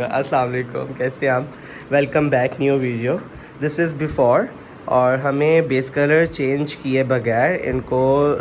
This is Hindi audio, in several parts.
अस्सलाम वालेकुम, कैसे हैं आप? Welcome back new video. This is before और हमें बेस कलर चेंज किए बगैर इनको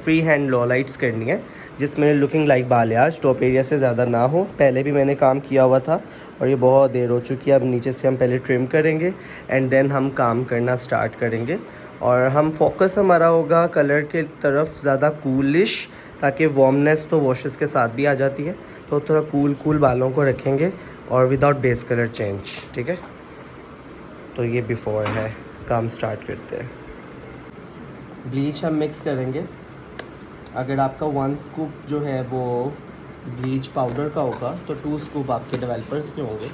फ्री हैंड लो लाइट्स करनी है, जिसमें लुकिंग लाइक बालियाज टॉप एरिया से ज़्यादा ना हो। पहले भी मैंने काम किया हुआ था और ये बहुत देर हो चुकी है। अब नीचे से हम पहले ट्रिम करेंगे एंड देन हम काम करना स्टार्ट करेंगे और हम फोकस हमारा होगा कलर के तरफ ज़्यादा कूलिश, ताकि वार्मनेस तो वॉशेस के साथ भी आ जाती है, तो थोड़ा कूल बालों को रखेंगे और विदाउट बेस कलर चेंज। ठीक है, तो ये बिफोर है। काम स्टार्ट करते हैं। ब्लीच हम मिक्स करेंगे। अगर आपका 1 स्कूप जो है वो ब्लीच पाउडर का होगा तो 2 स्कूप आपके डेवलपर्स के होंगे,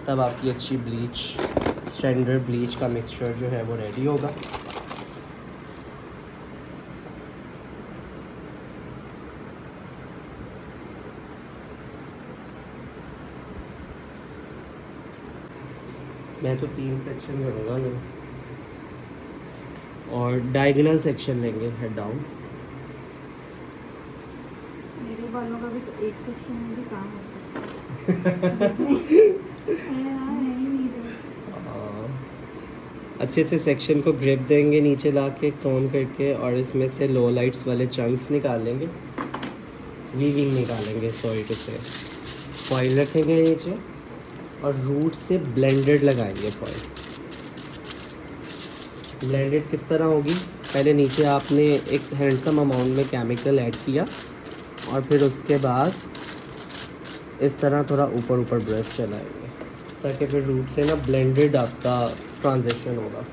तब आपकी अच्छी ब्लीच, स्टैंडर्ड ब्लीच का मिक्सचर जो है वो रेडी होगा। मैं तो 3 सेक्शन करूँगा ना, और डायगोनल सेक्शन लेंगे हेड डाउन। मेरे बालों का भी तो एक सेक्शन में भी काम हो सकता है। अच्छे से सेक्शन को ग्रिप देंगे नीचे ला के कॉम करके, और इसमें से लो लाइट्स वाले चंक्स निकालेंगे, वीविंग निकालेंगे, सॉरी टू से। फॉइल रखेंगे नीचे और रूट से ब्लेंडेड लगाएंगे। फॉइल ब्लेंडेड किस तरह होगी? पहले नीचे आपने एक हैंडसम अमाउंट में केमिकल ऐड किया और फिर उसके बाद इस तरह थोड़ा ऊपर ऊपर ब्रश चलाएंगे, ताकि फिर रूट से ना ब्लेंडेड आपका ट्रांजिशन होगा।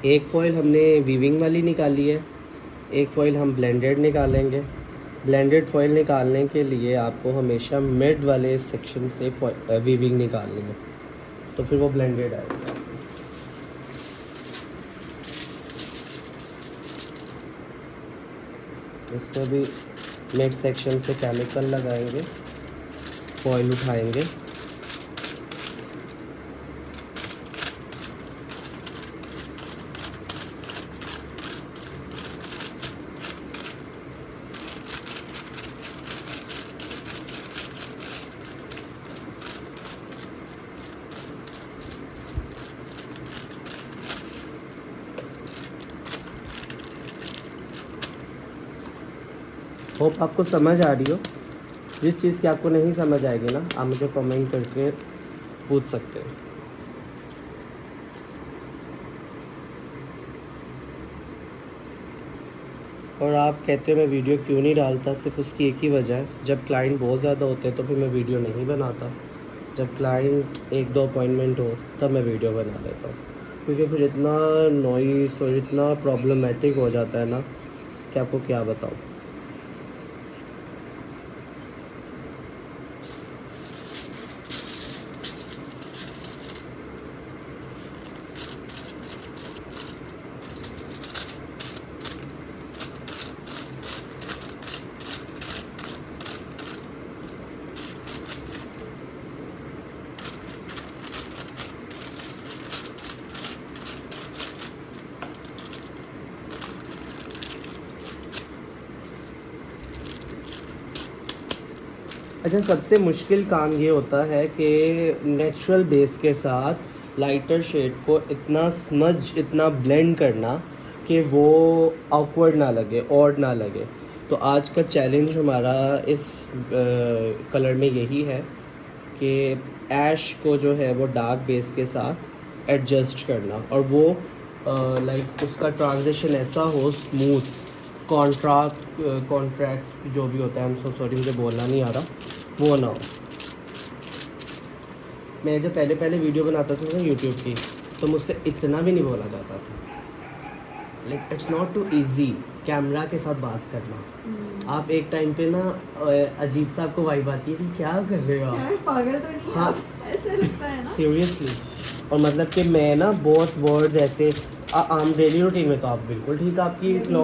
एक फॉइल हमने वीविंग वाली निकाली है, एक फॉइल हम ब्लेंडेड निकालेंगे। ब्लेंडेड फॉइल निकालने के लिए आपको हमेशा मिड वाले सेक्शन से वीविंग निकालनी है, तो फिर वो ब्लेंडेड आएगा। इसको भी मिड सेक्शन से केमिकल लगाएंगे, फॉइल उठाएंगे, होप आपको समझ आ रही हो। जिस चीज़ की आपको नहीं समझ आएगी ना, आप मुझे कमेंट करके पूछ सकते हैं। और आप कहते हो मैं वीडियो क्यों नहीं डालता, सिर्फ उसकी एक ही वजह है, जब क्लाइंट बहुत ज़्यादा होते हैं तो फिर मैं वीडियो नहीं बनाता। जब क्लाइंट 1-2 अपॉइंटमेंट हो तब मैं वीडियो बना लेता हूँ, क्योंकि फिर इतना नॉइस और इतना प्रॉब्लमेटिक हो जाता है ना कि आपको क्या बताऊँ। अच्छा, सबसे मुश्किल काम ये होता है कि नेचुरल बेस के साथ लाइटर शेड को इतना स्मज, इतना ब्लेंड करना कि वो ऑकवर्ड ना लगे, ऑड ना लगे। तो आज का चैलेंज हमारा इस कलर में यही है कि ऐश को जो है वो डार्क बेस के साथ एडजस्ट करना, और वो लाइक उसका ट्रांजिशन ऐसा हो स्मूथ, कॉन्ट्रैक्ट जो भी होता है, हम सो सॉरी मुझे बोलना नहीं आ रहा, वो ना हो। मैं जब पहले वीडियो बनाता था ना यूट्यूब की, तो मुझसे इतना भी नहीं बोला जाता था। Like it's not too easy camera के साथ बात करना। आप एक टाइम पे ना अजीब सा आपको वाइब आती है कि क्या कर रहे हो आप, पागल तो नहीं? हाँ ऐसा लगता है ना सीरियसली। और मतलब कि मैं ना बहुत वर्ड्स ऐसे आम डेली रूटीन में तो आप बिल्कुल ठीक, आपकी फ्लो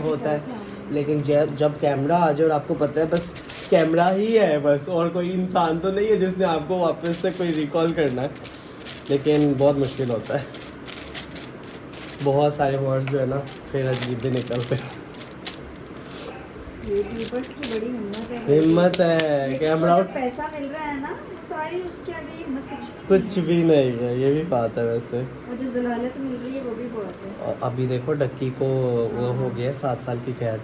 होता है, लेकिन जब कैमरा आ जाए और आपको पता है बस कैमरा ही है बस, और कोई इंसान तो नहीं है जिसने आपको वापस से कोई रिकॉल करना है, लेकिन बहुत मुश्किल होता है। बहुत सारे वर्ड्स जो है ना फिर अजीब भी निकलते हैं। यूट्यूबर्स की बड़ी हिम्मत है। हिम्मत है, लेकिन कैमरा वो आउट जो पैसा मिल रहा है ना, सारी उसके आगे हिम्मत कुछ भी नहीं है, ये भी बात है वैसे। और जो जलालत मिल रही है वो भी बहुत है। और अभी देखो डक्की को वो हो गया 7 साल की कैद।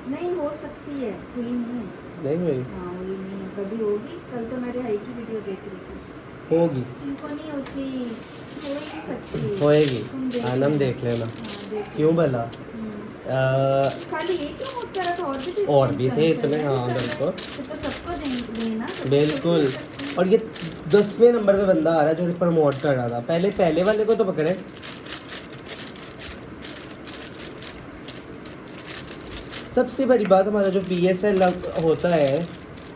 नहीं हो सकती है, हुई नहीं है। नहीं हुई? हाँ हुई नहीं है, कभी होगी। कल तो मेरे भाई की वीडियो देख रही थी। होगी, इनको नहीं होती, हो ही नहीं सकती। होएगी। तुम देख आनम लेना। देख लेना। हाँ, देख क्यों लेना। भला? खाली ये क्यों होता है? तो और भी थे influencer इतने, हैं, हाँ, तो बिल्कुल। तो सबको देना, सबको बिल्कुल। देख सकते हैं। और ये 10वें नंबर पे बंदा आ रहा है जो प्रमोट कर रहा था। पहले वाले को तो पकड़े। सबसे बड़ी बात, हमारा जो PSL होता है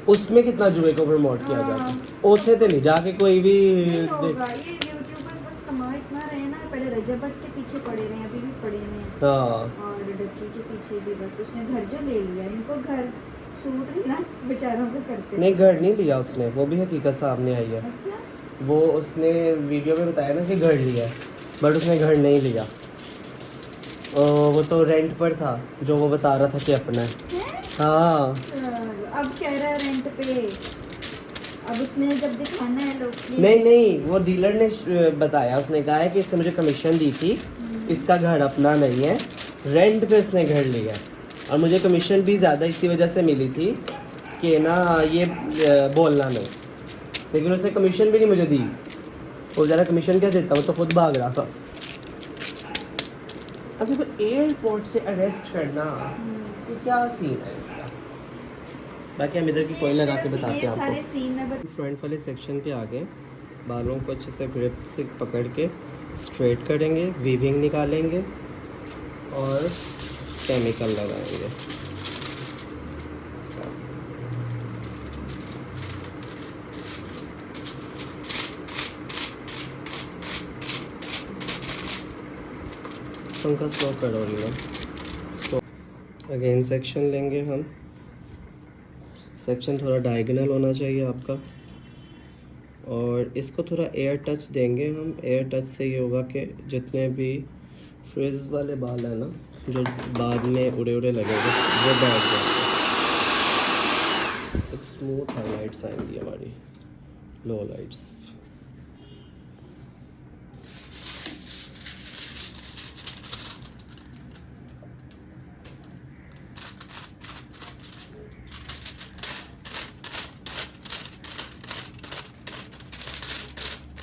उसमें कितना जुए को प्रमोट किया जाता है। ओथे तो नहीं जाके कोई भी नहीं होगा। ये यूट्यूबर बस कमा इतना रहे ना, पहले रजब भट्ट के पीछे पड़े रहे, अभी भी पड़े रहे हैं। हाँ, और डक्की के पीछे भी बस उसने घर जो ले लिया, इनको घर सूट भी ना बेचारों को करते। नहीं घर नहीं लिया उसने, वो भी हकीकत सामने आई है। अच्छा, वो उसने वीडियो में बताया ना कि घर लिया है, बट उसने घर नहीं लिया। वो तो रेंट पर था जो वो बता रहा था कि अपना है। हैं? हाँ, अब कह रहा है रेंट पे। अब उसने जब दिखाना है लोग की। नहीं वो डीलर ने बताया, उसने कहा है कि इसने मुझे कमीशन दी थी, इसका घर अपना नहीं है, रेंट पे इसने घर लिया है। और मुझे कमीशन भी ज़्यादा इसी वजह से मिली थी कि ना ये बोलना नहीं, लेकिन उसने कमीशन भी नहीं मुझे दी। वो ज़रा कमीशन क्या देता, वो तो खुद भाग रहा था। अभी तो एयरपोर्ट से अरेस्ट करना, ये क्या सीन है इसका। बाकी हम इधर की कोई लगा के बताते ये हैं सारे आपको। सीन में फ्रंट वाले सेक्शन पे आगे बालों को अच्छे से ग्रिप से पकड़ के स्ट्रेट करेंगे, वीविंग निकालेंगे और केमिकल लगाएंगे। पंखा स्लो करो ना। अगेन सेक्शन लेंगे हम। सेक्शन थोड़ा डायगोनल होना चाहिए आपका, और इसको थोड़ा एयर टच देंगे हम। एयर टच से ये होगा कि जितने भी फ्रिज वाले बाल हैं ना, जो बाद में उड़े लगेंगे, वो बैठ जाएंगे। एक स्मूथ हाईलाइट्स आएंगी हमारी, लो लाइट्स।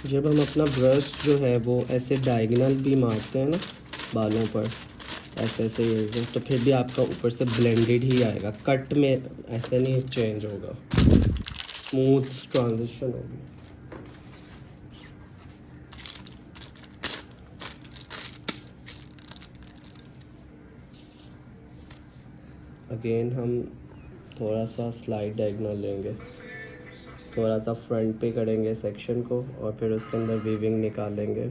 जब हम अपना ब्रश जो है वो ऐसे डायगोनल भी मारते हैं ना बालों पर, ऐसे ये तो फिर भी आपका ऊपर से ब्लेंडेड ही आएगा, कट में ऐसे नहीं चेंज होगा, स्मूथ ट्रांजिशन होगी। अगेन हम थोड़ा सा स्लाइड डायगोनल लेंगे, थोड़ा सा फ्रंट पे करेंगे सेक्शन को, और फिर उसके अंदर वीविंग निकालेंगे।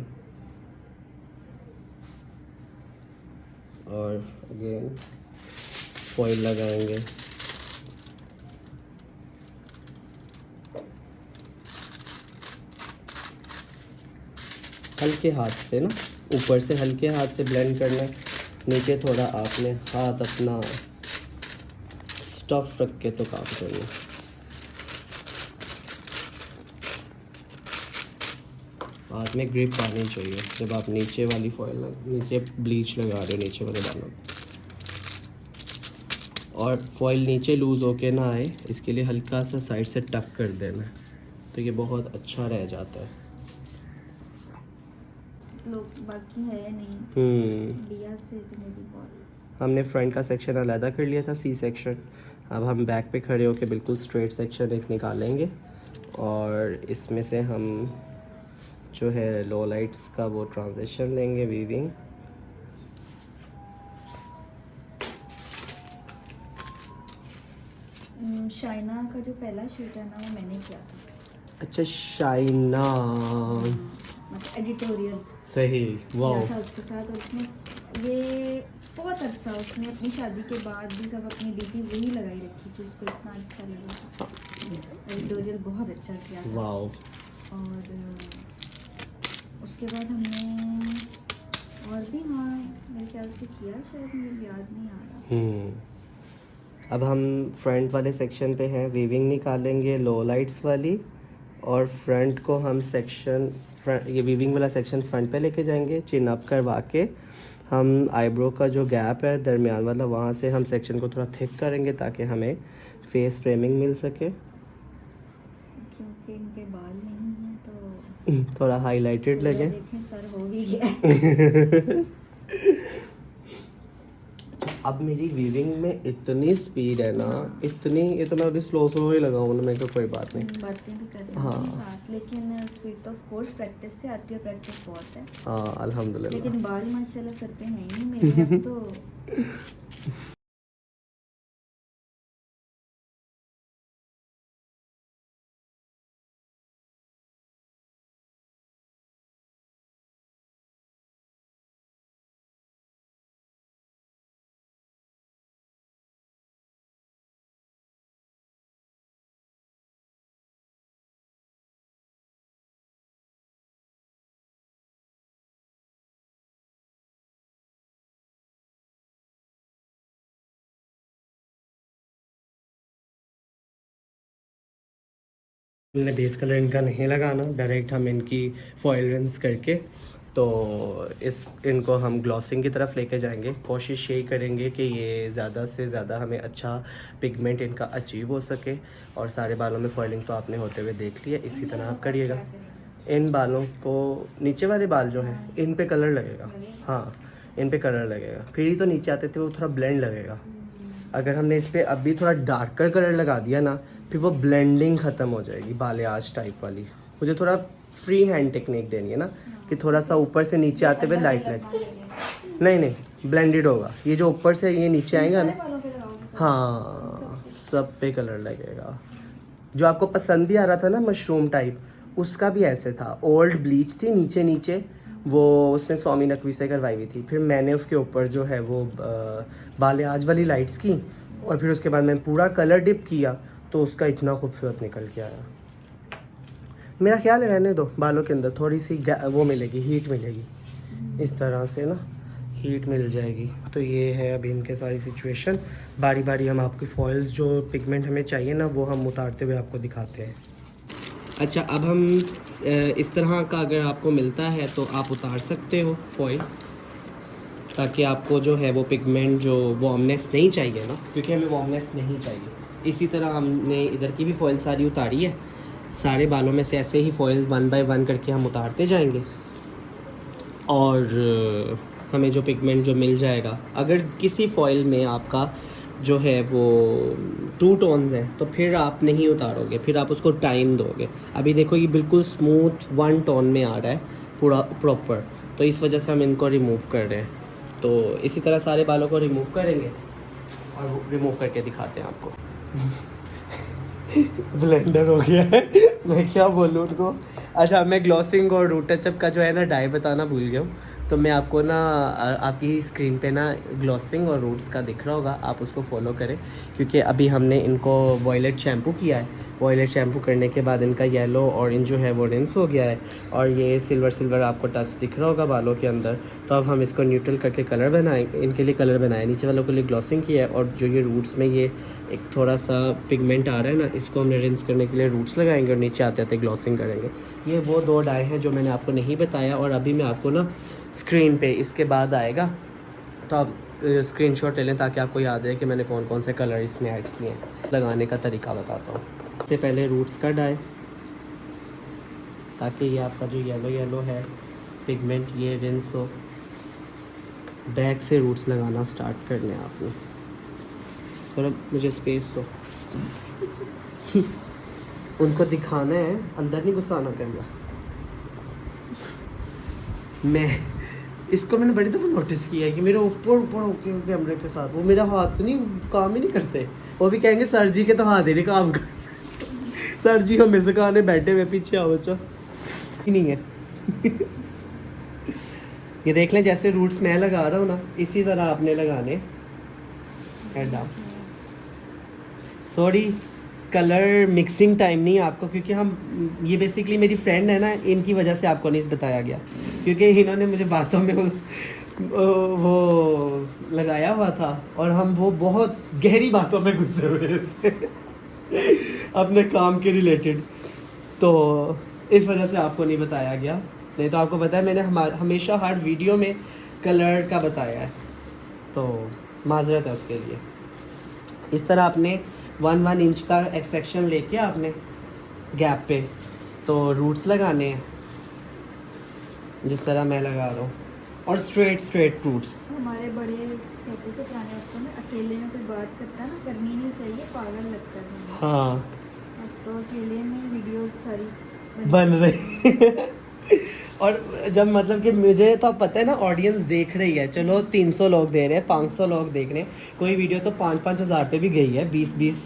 और अगेन फॉइल लगाएंगे। हल्के हाथ से ना, ऊपर से हल्के हाथ से ब्लेंड करना है, नीचे थोड़ा आपने हाथ अपना स्टफ रख के तो काम करना। हाथ में ग्रिप आनी चाहिए जब आप नीचे वाली फॉइल नीचे ब्लीच लगा रहे हो नीचे वाले बालों, और फॉइल नीचे लूज़ होके ना आए इसके लिए हल्का सा साइड से टक कर देना है, तो ये बहुत अच्छा रह जाता है। लोग बाकी है नहीं, बिया से इतने भी बहुत। हमने फ्रंट का सेक्शन अलहदा कर लिया था, सी सेक्शन। अब हम बैक पे खड़े होकर बिल्कुल स्ट्रेट सेक्शन एक निकालेंगे, और इसमें से हम जो है लो लाइट्स का वो ट्रांजिशन लेंगे, वीविंग। शाइना का जो पहला शूट है ना वो मैंने किया था। अच्छा, शाइना, मतलब एडिटोरियल सही, वाह। था उसके साथ, और उसने ये बहुत अच्छा, उसने अपनी शादी के बाद भी सब अपनी डीपी वही लगाई रखी थी, उसको इतना अच्छा लगा था। एडिटोरियल बहुत अच्छा किया था। वाओ। और उसके बाद हमने और भी, हाँ मेरे ख्याल से किया, शायद मुझे याद नहीं आ रहा। अब हम फ्रंट वाले सेक्शन पे हैं, वीविंग निकालेंगे लो लाइट्स वाली, और फ्रंट को हम सेक्शन फ्रंट, ये वीविंग वाला सेक्शन फ्रंट पे लेके जाएंगे। चिन अप करवा के हम आईब्रो का जो गैप है दरमियान वाला, वहाँ से हम सेक्शन को थोड़ा थिक करेंगे ताकि हमें फेस फ्रेमिंग मिल सके। क्योंकि इनके बाल नहीं हैं तो थोड़ा हाईलाइटेड लगे। देखें सर हो भी गया। अब मेरी वीविंग में इतनी स्पीड है ना, इतनी, ये तो मैं अभी स्लो ही लगाऊँ ना, मेरे को कोई बात नहीं। बातें भी कर रहे हैं हाँ। साथ, लेकिन स्पीड तो ऑफ कोर्स प्रैक्टिस से आती है, प्रैक्टिस बहुत है। हाँ अल्हम्दुलिल्लाह। लेकिन बाल माशाल्लाह सर पे हैं ही नहीं मेरे अब तो। हमने बेस कलर इनका नहीं लगाना, डायरेक्ट हम इनकी फॉयल रिंस करके तो इनको हम ग्लॉसिंग की तरफ लेके जाएंगे। कोशिश यही करेंगे कि ये ज़्यादा से ज़्यादा हमें अच्छा पिगमेंट इनका अचीव हो सके। और सारे बालों में फॉइलिंग तो आपने होते हुए देख लिया, इसी तरह आप करिएगा। इन बालों को, नीचे वाले बाल जो हैं इन पे कलर लगेगा। हाँ इन पे कलर लगेगा, फिर ही तो नीचे आते थे वो थोड़ा ब्लेंड लगेगा। अगर हमने इस पर अभी थोड़ा डार्कर कलर लगा दिया ना, फिर वो ब्लेंडिंग ख़त्म हो जाएगी बालियाज टाइप वाली। मुझे थोड़ा फ्री हैंड टेक्निक देनी है ना, कि थोड़ा सा ऊपर से नीचे आते हुए लाइट लाइट। नहीं ब्लेंडेड होगा, ये जो ऊपर से ये नीचे आएगा ना, हाँ सब पे कलर लगेगा। जो आपको पसंद भी आ रहा था ना मशरूम टाइप, उसका भी ऐसे था। ओल्ड ब्लीच थी नीचे नीचे, वो उसने स्वामी नकवी से करवाई हुई थी। फिर मैंने उसके ऊपर जो है वो बालियाज वाली लाइट्स की, और फिर उसके बाद मैंने पूरा कलर डिप किया, तो उसका इतना खूबसूरत निकल के आया। मेरा ख्याल है रहने दो, बालों के अंदर थोड़ी सी वो मिलेगी, हीट मिलेगी, इस तरह से ना हीट मिल जाएगी। तो ये है अभी इनके सारी सिचुएशन। बारी बारी हम आपकी फॉइल्स जो पिगमेंट हमें चाहिए ना, वो हम उतारते हुए आपको दिखाते हैं। अच्छा, अब हम इस तरह का अगर आपको मिलता है तो आप उतार सकते हो फॉइल, ताकि आपको जो है वो पिगमेंट जो वार्मनेस नहीं चाहिए ना, क्योंकि हमें वार्मनेस नहीं चाहिए। इसी तरह हमने इधर की भी फॉइल सारी उतारी है। सारे बालों में से ऐसे ही फॉइल 1 बाय 1 करके हम उतारते जाएंगे, और हमें जो पिगमेंट जो मिल जाएगा, अगर किसी फॉइल में आपका जो है वो 2 टोन्स हैं तो फिर आप नहीं उतारोगे, फिर आप उसको टाइम दोगे। अभी देखो ये बिल्कुल स्मूथ 1 टोन में आ रहा है पूरा प्रॉपर, तो इस वजह से हम इनको रिमूव कर रहे हैं। तो इसी तरह सारे बालों को रिमूव करेंगे और रिमूव करके दिखाते हैं आपको। ब्लेंडर हो गया है, मैं क्या बोलूँ उनको। अच्छा, मैं ग्लॉसिंग और रूट टचअप का जो है ना डाई बताना भूल गया हूँ। तो मैं आपको ना आपकी स्क्रीन पे ना ग्लॉसिंग और रूट्स का दिख रहा होगा, आप उसको फॉलो करें, क्योंकि अभी हमने इनको वॉयलेट शैम्पू किया है। वॉयलेट शैम्पू करने के बाद इनका येलो ऑरेंज जो है वो रिंस हो गया है, और ये सिल्वर आपको टच दिख रहा होगा बालों के अंदर। तो अब हम इसको न्यूट्रल करके कलर बनाएंगे, इनके लिए कलर बनाए, नीचे वालों के लिए ग्लॉसिंग किया है, और जो ये रूट्स में ये एक थोड़ा सा पिगमेंट आ रहा है ना, इसको हमने रिंस करने के लिए रूट्स लगाएंगे और नीचे आते आते ग्लॉसिंग करेंगे। ये वो 2 डाई हैं जो मैंने आपको नहीं बताया, और अभी मैं आपको ना स्क्रीन पे इसके बाद आएगा, तो आप स्क्रीनशॉट ले लें ताकि आपको याद रहे कि मैंने कौन कौन से कलर इसमें ऐड किए हैं। लगाने का तरीका बताता हूँ। सबसे पहले रूट्स का डाई, ताकि ये आपका जो येलो है पिगमेंट ये रिंस हो। बैक से रूट्स लगाना स्टार्ट करने हैं आपने। थोड़ा मुझे स्पेस दो। उनको दिखाना है, अंदर नहीं घुसाना कैमरा। मैं इसको मैंने बड़ी दफ़ा नोटिस किया है कि मेरे ऊपर होके कैमरे के साथ वो मेरा हाथ नहीं, काम ही नहीं करते। वो भी कहेंगे सर जी के तो हाथ ही नहीं काम कर। सर जी हमें सिखाने बैठे हुए, पीछे आओ, बच्चा नहीं है। ये देख लें जैसे रूट्स मैं लगा रहा हूँ ना, इसी तरह आपने लगाने। Head down. Sorry colour mixing time नहीं है आपको, क्योंकि हम ये बेसिकली मेरी फ्रेंड है ना, इनकी वजह से आपको नहीं बताया गया, क्योंकि इन्होंने मुझे बातों में वो लगाया हुआ था और हम वो बहुत गहरी बातों में घुसे हुए थे अपने काम के रिलेटेड, तो इस वजह से आपको नहीं बताया गया। नहीं तो आपको पता है मैंने हमेशा हर वीडियो में कलर का बताया है, तो माजरत है उसके लिए। इस तरह आपने 1 इंच का एक सेक्शन लेके आपने गैप पे तो रूट्स लगाने हैं, जिस तरह मैं लगा रहा हूँ, और स्ट्रेट रूट्स। हमारे बड़े कहते थे पुराने वक्तों में, अकेले में कोई बात करता है ना, करनी नहीं चाहिए, पागल लगता है। हाँ, अब तो अकेले में वीडियोस सारी बन रही और जब मतलब कि मुझे तो अब पता है ना, ऑडियंस देख रही है, चलो 300 लोग दे रहे हैं, 500 लोग देख रहे हैं, कोई वीडियो तो 5-5 हज़ार पे भी गई है, 20-20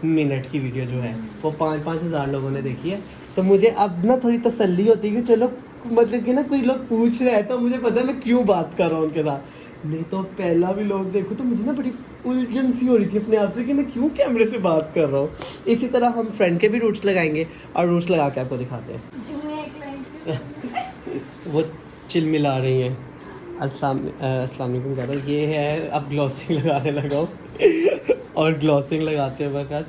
मिनट की वीडियो जो है वो 5-5 हज़ार लोगों ने देखी है। तो मुझे अब ना थोड़ी तसल्ली होती है कि चलो मतलब कि ना कोई लोग पूछ रहे हैं तो मुझे पता है मैं क्यों बात कर रहा हूँ उनके साथ। नहीं तो पहला भी लोग देखो तो मुझे ना बड़ी उलझन सी हो रही थी अपने आप से कि मैं क्यों कैमरे से बात कर रहा हूँ। इसी तरह हम फ्रेंड के भी रूट्स लगाएंगे और रूट्स लगा के आपको दिखाते हैं। वो चिल मिला रही हैं। अस्सलाम वालेकुम कह रहा हूँ। ये है अब ग्लॉसिंग लगाने लगा हूँ और ग्लॉसिंग लगाते वक्त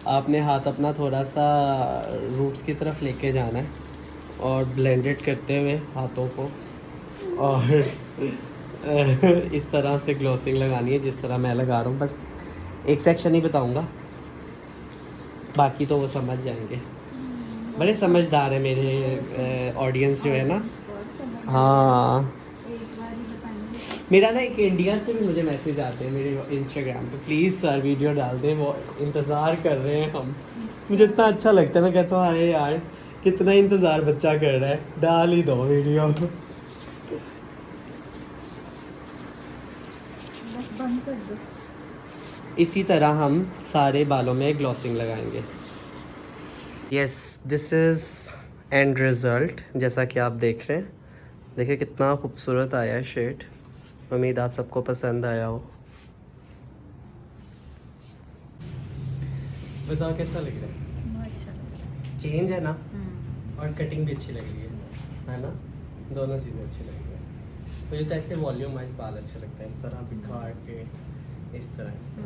आपने हाथ अपना थोड़ा सा रूट्स की तरफ लेके जाना है और ब्लेंडेड करते हुए हाथों को, और इस तरह से ग्लॉसिंग लगानी है जिस तरह मैं लगा रहा हूँ। बस एक सेक्शन ही बताऊँगा, बाकी तो वो समझ जाएंगे। बड़े समझदार है मेरे ऑडियंस जो है ना। हाँ, मेरा ना एक इंडिया से भी मुझे मैसेज आते हैं मेरे इंस्टाग्राम पे, प्लीज़ सर वीडियो डाल दें, वो इंतज़ार कर रहे हैं हम। मुझे इतना अच्छा लगता है, मैं कहता हूँ अरे यार कितना इंतज़ार बच्चा कर रहा है, डाल ही दो वीडियो। बंद कर दो। इसी तरह हम सारे बालों में ग्लॉसिंग लगाएंगे। Yes, this is end result जैसा कि आप देख रहे हैं। देखिए कितना खूबसूरत आया है शेड। उम्मीद आप सबको पसंद आया हो। बताओ कैसा लग रहा है? अच्छा लग रहा है। चेंज है ना, और कटिंग भी अच्छी लग रही है ना, दोनों चीज़ें अच्छी लग रही है। मुझे तो ऐसे वॉल्यूम वाइज बाल अच्छा लगता है, इस तरह बिखा के, इस तरह